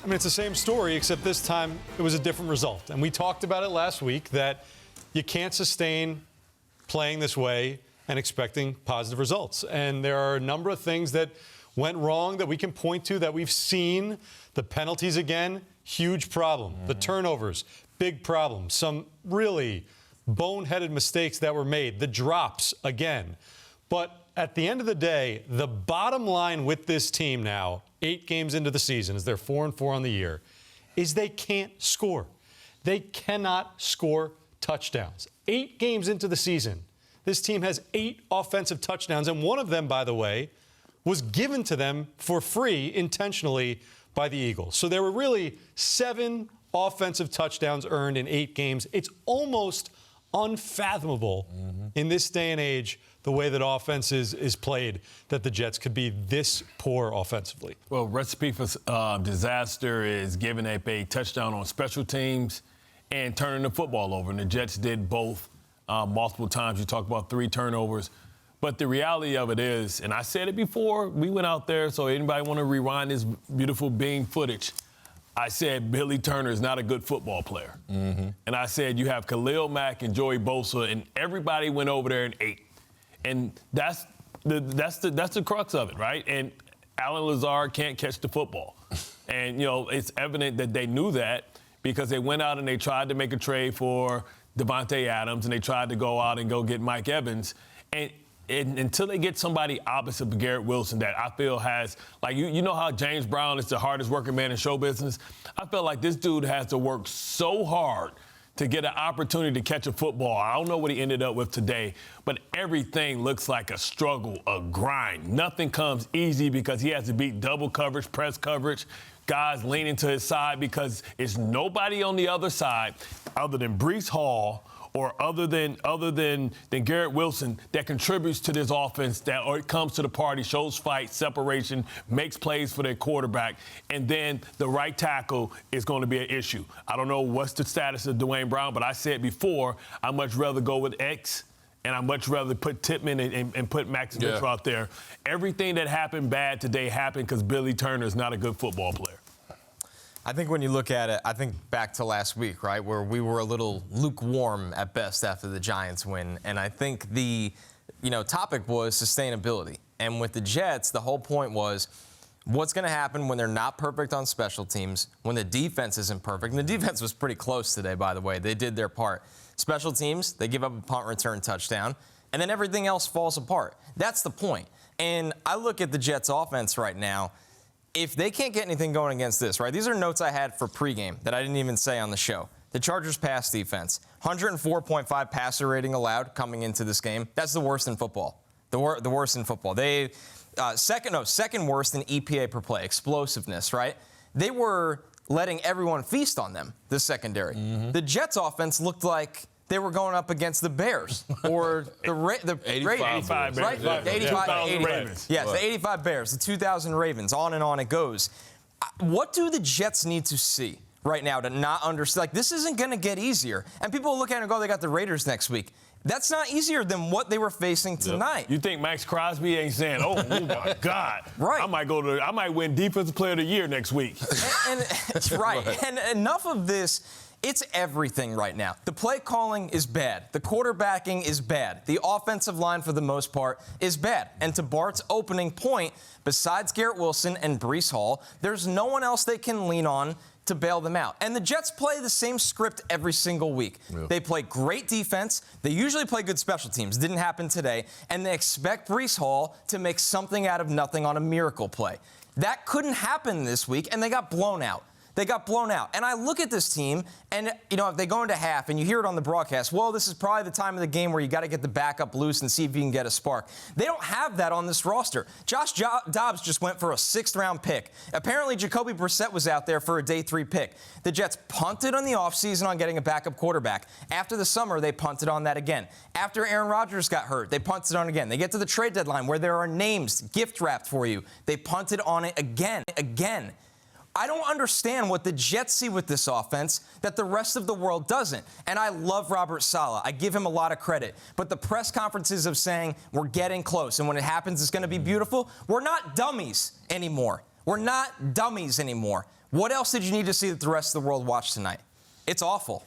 I mean, it's the same story, except this time it was a different result. And we talked about it last week that you can't sustain playing this way and expecting positive results. And there are a number of things that went wrong that we can point to that we've seen. The penalties again, huge problem. The turnovers, big problem. Some really boneheaded mistakes that were made. The drops again. But at the end of the day, the bottom line with this team now, 8 games into the season, as they're 4-4 on the year, is they can't score. They cannot score touchdowns. 8 games into the season, this team has 8 offensive touchdowns, and one of them, by the way, was given to them for free intentionally by the Eagles. So there were really 7 offensive touchdowns earned in 8 games. It's almost unfathomable in this day and age, the way that offense is played, that the Jets could be this poor offensively. Well, recipe for disaster is giving up a touchdown on special teams and turning the football over. And the Jets did both multiple times. You talk about 3 turnovers. But the reality of it is, and I said it before, we went out there, so anybody want to rewind this beautiful Bing footage, I said Billy Turner is not a good football player. And I said you have Khalil Mack and Joey Bosa, and everybody went over there and ate. And that's the crux of it, right? And Alan Lazard can't catch the football. And, you know, it's evident that they knew that because they went out and they tried to make a trade for Devontae Adams, and they tried to go out and go get Mike Evans. And until they get somebody opposite of Garrett Wilson that I feel has, like, you know how James Brown is the hardest working man in show business? I feel like this dude has to work so hard to get an opportunity to catch a football. I don't know what he ended up with today, but everything looks like a struggle, a grind. Nothing comes easy because he has to beat double coverage, press coverage, guys leaning to his side because it's nobody on the other side other than Breece Hall or other than Garrett Wilson that contributes to this offense, that or it comes to the party, shows fight, separation, makes plays for their quarterback, and then the right tackle is going to be an issue. I don't know what's the status of Dwayne Brown, but I said before, I'd much rather go with X, and I'd much rather put Tippmann and put Max Mitchell out there. Everything that happened bad today happened because Billy Turner is not a good football player. I think when you look at it, I think back to last week, right, where we were a little lukewarm at best after the Giants win. And I think the, topic was sustainability. And with the Jets, the whole point was what's going to happen when they're not perfect on special teams, when the defense isn't perfect. And the defense was pretty close today, by the way. They did their part. Special teams, they give up a punt return touchdown, and then everything else falls apart. That's the point. And I look at the Jets offense right now. If they can't get anything going against this, right, these are notes I had for pregame that I didn't even say on the show. The Chargers pass defense, 104.5 passer rating allowed coming into this game. That's the worst in football. The worst in football. They second worst in EPA per play, explosiveness, right? They were letting everyone feast on them, the secondary. The Jets offense looked like they were going up against the Bears or the 85 Ravens, right? Yeah. The 85 Ravens. Yes, Right. the 85 Bears, the 2000 Ravens, on and on it goes. What do the Jets need to see right now to not understand? Like, this isn't going to get easier. And people look at it and go, they got the Raiders next week. That's not easier than what they were facing tonight. You think Max Crosby ain't saying, oh my God, right? I might win Defensive Player of the Year next week. And right. And enough of this. It's everything right now. The play calling is bad. The quarterbacking is bad. The offensive line, for the most part, is bad. And to Bart's opening point, besides Garrett Wilson and Breece Hall, there's no one else they can lean on to bail them out. And the Jets play the same script every single week. Yeah. They play great defense. They usually play good special teams. Didn't happen today. And they expect Breece Hall to make something out of nothing on a miracle play. That couldn't happen this week, and they got blown out. They got blown out. And I look at this team, and, if they go into half, and you hear it on the broadcast, well, this is probably the time of the game where you got to get the backup loose and see if you can get a spark. They don't have that on this roster. Josh Dobbs just went for a 6th-round pick. Apparently, Jacoby Brissett was out there for a day 3 pick. The Jets punted on the offseason on getting a backup quarterback. After the summer, they punted on that again. After Aaron Rodgers got hurt, they punted on it again. They get to the trade deadline where there are names gift-wrapped for you. They punted on it again. I don't understand what the Jets see with this offense that the rest of the world doesn't. And I love Robert Saleh. I give him a lot of credit. But the press conferences of saying we're getting close and when it happens it's going to be beautiful, we're not dummies anymore. We're not dummies anymore. What else did you need to see that the rest of the world watched tonight? It's awful.